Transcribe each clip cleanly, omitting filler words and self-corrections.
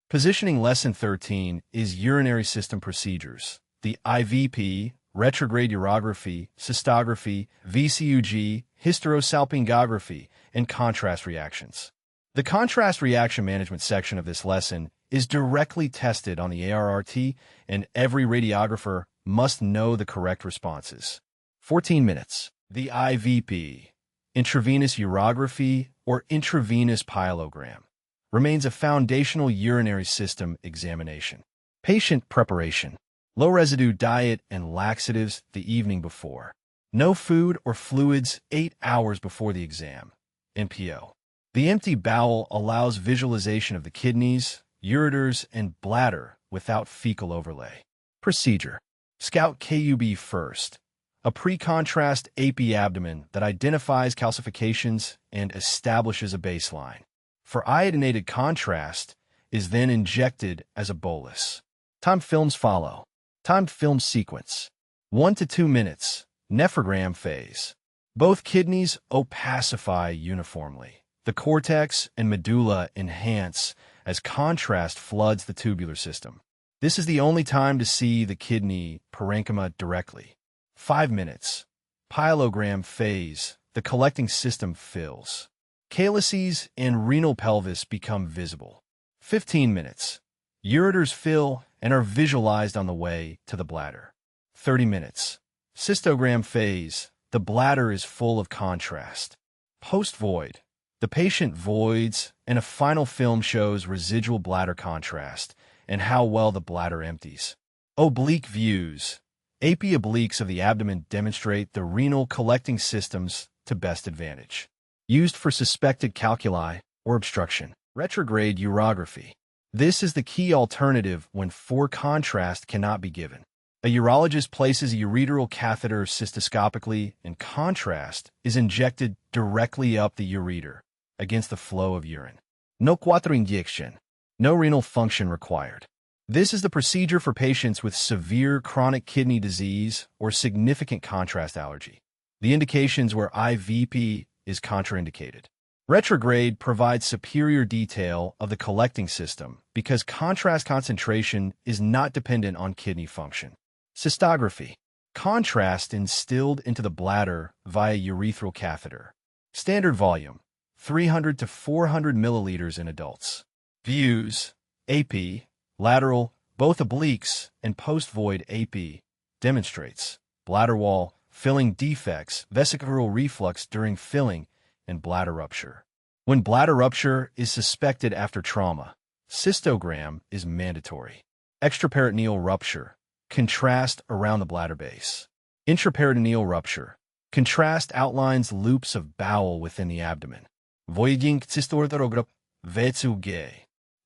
Positioning Lesson 13 is Urinary System Procedures. The IVP, Retrograde Urography, Cystography, VCUG, Hysterosalpingography, and Contrast Reactions. The Contrast Reaction Management section of this lesson is directly tested on the ARRT, and every radiographer must know the correct responses. 14 minutes. The IVP, Intravenous Urography or Intravenous Pyelogram, remains a foundational urinary system examination. Patient preparation. Low-residue diet and laxatives the evening before. No food or fluids 8 hours before the exam. NPO. The empty bowel allows visualization of the kidneys, ureters, and bladder without fecal overlay. Procedure. Scout KUB first. A pre-contrast AP abdomen that identifies calcifications and establishes a baseline. For iodinated contrast, is then injected as a bolus. Timed films follow. Timed film sequence. 1 to 2 minutes. Nephrogram phase. Both kidneys opacify uniformly. The cortex and medulla enhance as contrast floods the tubular system. This is the only time to see the kidney parenchyma directly. 5 minutes. Pyelogram phase. The collecting system fills. Calyces and renal pelvis become visible. 15 minutes. Ureters fill and are visualized on the way to the bladder. 30 minutes. Cystogram phase. The bladder is full of contrast. Post-void. The patient voids, and a final film shows residual bladder contrast and how well the bladder empties. Oblique views. AP obliques of the abdomen demonstrate the renal collecting systems to best advantage. Used for suspected calculi or obstruction. Retrograde urography. This is the key alternative when for-contrast cannot be given. A urologist places a ureteral catheter cystoscopically, and contrast is injected directly up the ureter against the flow of urine. No contraindication. No renal function required. This is the procedure for patients with severe chronic kidney disease or significant contrast allergy. The indications where IVP is contraindicated. Retrograde provides superior detail of the collecting system because contrast concentration is not dependent on kidney function. Cystography. Contrast instilled into the bladder via urethral catheter. Standard volume, 300 to 400 milliliters in adults. Views. AP, lateral, both obliques, and post-void AP, demonstrates bladder wall, filling defects, vesicular reflux during filling, and bladder rupture. When bladder rupture is suspected after trauma, cystogram is mandatory. Extraperitoneal rupture. Contrast around the bladder base. Intraperitoneal rupture. Contrast outlines loops of bowel within the abdomen. Voiding Cystography and VCUG.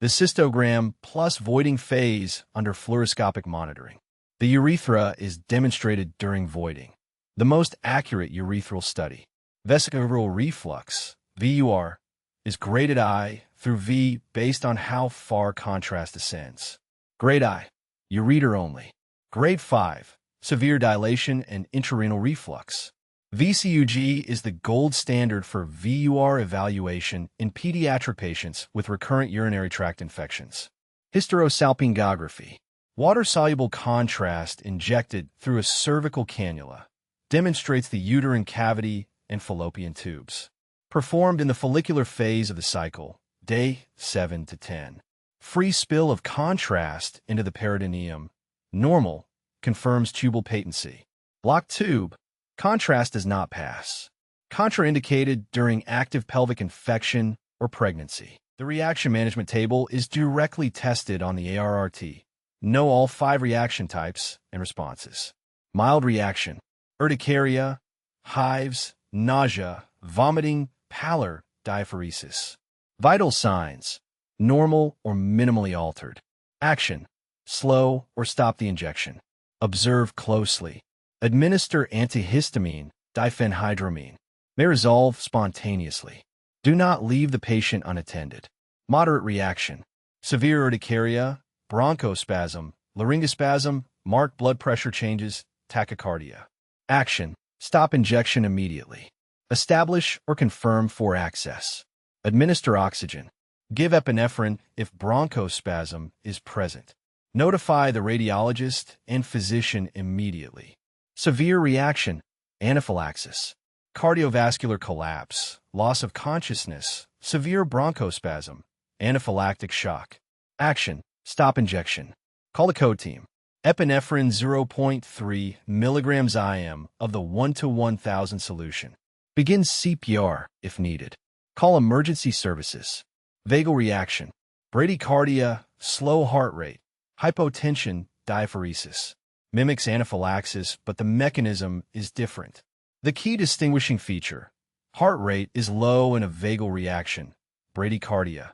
The cystogram plus voiding phase under fluoroscopic monitoring. The urethra is demonstrated during voiding. The most accurate urethral study. Vesicular reflux, VUR, is graded I through V based on how far contrast ascends. Grade I, ureter only. Grade 5, severe dilation and intrarenal reflux. VCUG is the gold standard for VUR evaluation in pediatric patients with recurrent urinary tract infections. Hysterosalpingography, water-soluble contrast injected through a cervical cannula, demonstrates the uterine cavity and fallopian tubes. Performed in the follicular phase of the cycle, day 7 to 10. Free spill of contrast into the peritoneum, normal, confirms tubal patency. Blocked tube, contrast does not pass. Contraindicated during active pelvic infection or pregnancy. The reaction management table is directly tested on the ARRT. Know all 5 reaction types and responses. Mild reaction, urticaria, hives, nausea, vomiting, pallor, diaphoresis. Vital signs, normal or minimally altered. Action, slow or stop the injection. Observe closely. Administer antihistamine, diphenhydramine. May resolve spontaneously. Do not leave the patient unattended. Moderate reaction, severe urticaria, bronchospasm, laryngospasm, marked blood pressure changes, tachycardia. Action, stop injection immediately. Establish or confirm for access. Administer oxygen. Give epinephrine if bronchospasm is present. Notify the radiologist and physician immediately. Severe reaction, anaphylaxis, cardiovascular collapse, loss of consciousness, severe bronchospasm, anaphylactic shock. Action, stop injection. Call the code team. Epinephrine 0.3 mg IM of the 1:1000 solution. Begin CPR if needed. Call emergency services. Vagal reaction, bradycardia, slow heart rate, hypotension, diaphoresis. Mimics anaphylaxis, but the mechanism is different. The key distinguishing feature: heart rate is low in a vagal reaction, bradycardia,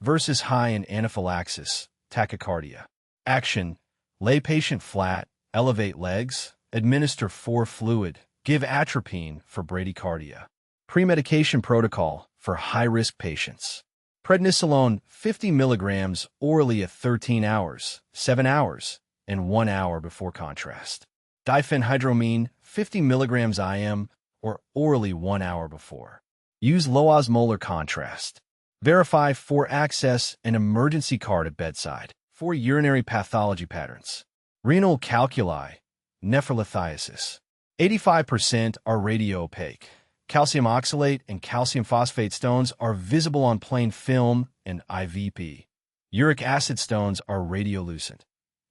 versus high in anaphylaxis, tachycardia. Action: lay patient flat, elevate legs, administer 4 fluid, give atropine for bradycardia. Premedication protocol for high-risk patients. Prednisolone 50 mg orally at 13 hours, 7 hours, and 1 hour before contrast. Diphenhydramine 50 mg IM or orally 1 hour before. Use low-osmolar contrast. Verify for access an emergency card at bedside. For urinary pathology patterns. Renal calculi, nephrolithiasis. 85% are radiopaque. Calcium oxalate and calcium phosphate stones are visible on plain film and IVP. Uric acid stones are radiolucent,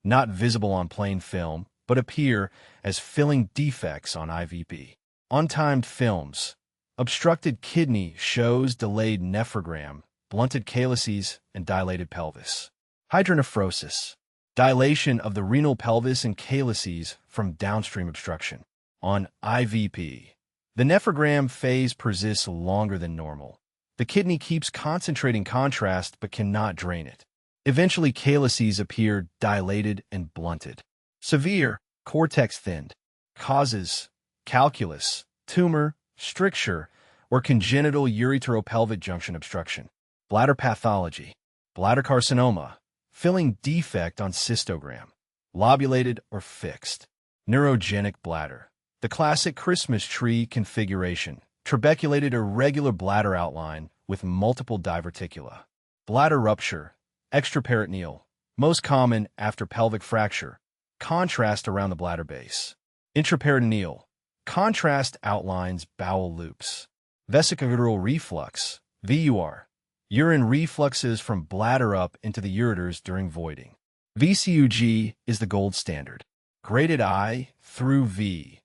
not visible on plain film, but appear as filling defects on IVP. Untimed films. Obstructed kidney shows delayed nephrogram, blunted calyces, and dilated pelvis. Hydronephrosis. Dilation of the renal pelvis and calyces from downstream obstruction. On IVP. The nephrogram phase persists longer than normal. The kidney keeps concentrating contrast but cannot drain it. Eventually, calyces appear dilated and blunted. Severe, cortex thinned. Causes: calculus, tumor, stricture, or congenital ureteropelvic junction obstruction. Bladder pathology. Bladder carcinoma, filling defect on cystogram. Lobulated or fixed. Neurogenic bladder. The classic Christmas tree configuration, trabeculated irregular bladder outline with multiple diverticula. Bladder rupture, extraperitoneal, most common after pelvic fracture, contrast around the bladder base. Intraperitoneal, contrast outlines bowel loops. Vesicoureteral reflux, VUR, urine refluxes from bladder up into the ureters during voiding. VCUG is the gold standard. Graded I through V.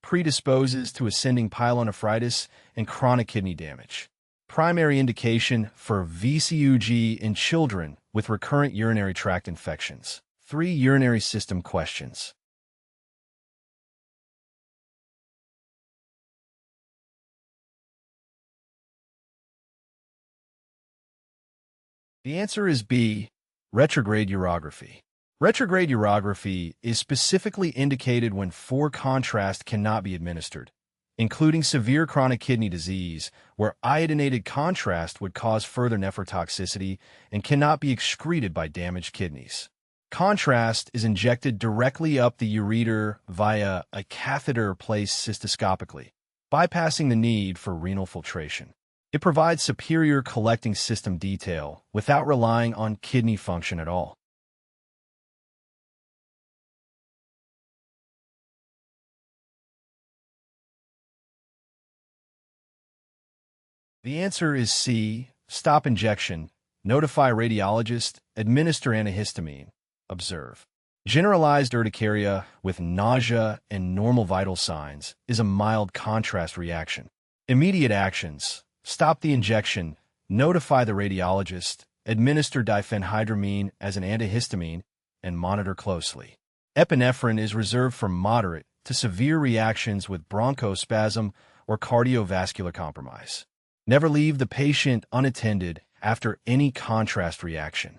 Predisposes to ascending pyelonephritis and chronic kidney damage. Primary indication for VCUG in children with recurrent urinary tract infections. 3 urinary system questions. The answer is B, retrograde urography. Retrograde urography is specifically indicated when 4 contrast cannot be administered, including severe chronic kidney disease, where iodinated contrast would cause further nephrotoxicity and cannot be excreted by damaged kidneys. Contrast is injected directly up the ureter via a catheter placed cystoscopically, bypassing the need for renal filtration. It provides superior collecting system detail without relying on kidney function at all. The answer is C, stop injection, notify radiologist, administer antihistamine, observe. Generalized urticaria with nausea and normal vital signs is a mild contrast reaction. Immediate actions: stop the injection, notify the radiologist, administer diphenhydramine as an antihistamine, and monitor closely. Epinephrine is reserved for moderate to severe reactions with bronchospasm or cardiovascular compromise. Never leave the patient unattended after any contrast reaction.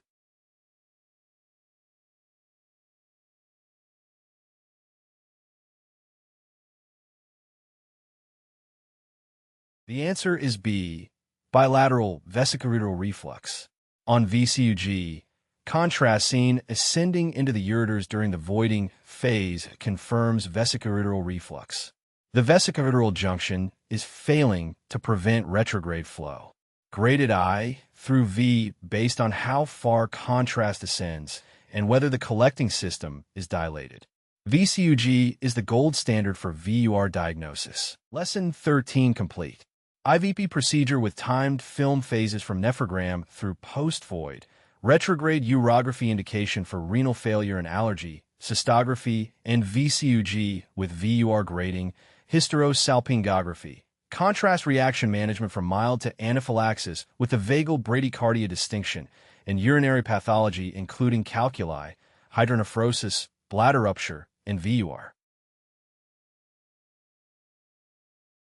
The answer is B, bilateral vesicoureteral reflux. On VCUG, contrast seen ascending into the ureters during the voiding phase confirms vesicoureteral reflux. The vesicoureteral junction is failing to prevent retrograde flow. graded I through V based on how far contrast ascends and whether the collecting system is dilated. VCUG is the gold standard for VUR diagnosis. Lesson 13 complete. IVP procedure with timed film phases from nephrogram through post-void. Retrograde urography indication for renal failure and allergy. Cystography and VCUG with VUR grading. Hysterosalpingography. Contrast reaction management from mild to anaphylaxis with the Vagal bradycardia distinction. And urinary pathology including calculi, hydronephrosis, bladder rupture, and VUR.